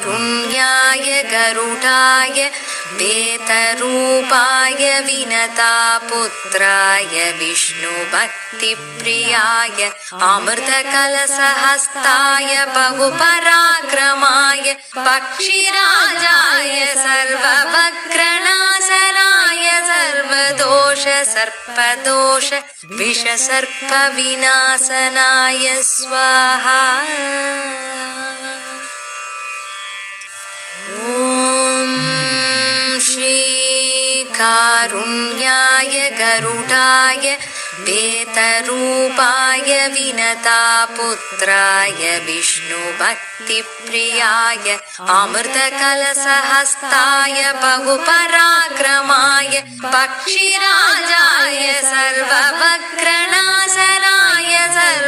कारुण्याय गरुडाय वेतरूपाय विनतापुत्राय विष्णुभक्तिप्रियाय अमृतकलशहस्ताय बहुपराक्रमाय पक्षिराजाय सर्ववक्त्रनाशनाय सर्वदोष सर्पदोष विषसर्पविनाशनाय स्वाहा। कारुण्याय गरुडाय वेतरूपाय विनतापुत्राय विष्णुभक्तिप्रियाय अमृतकलशहस्ताय बहुपराक्रमाय पक्षिराजाय सर्ववक्त्रनाशनाय सर्व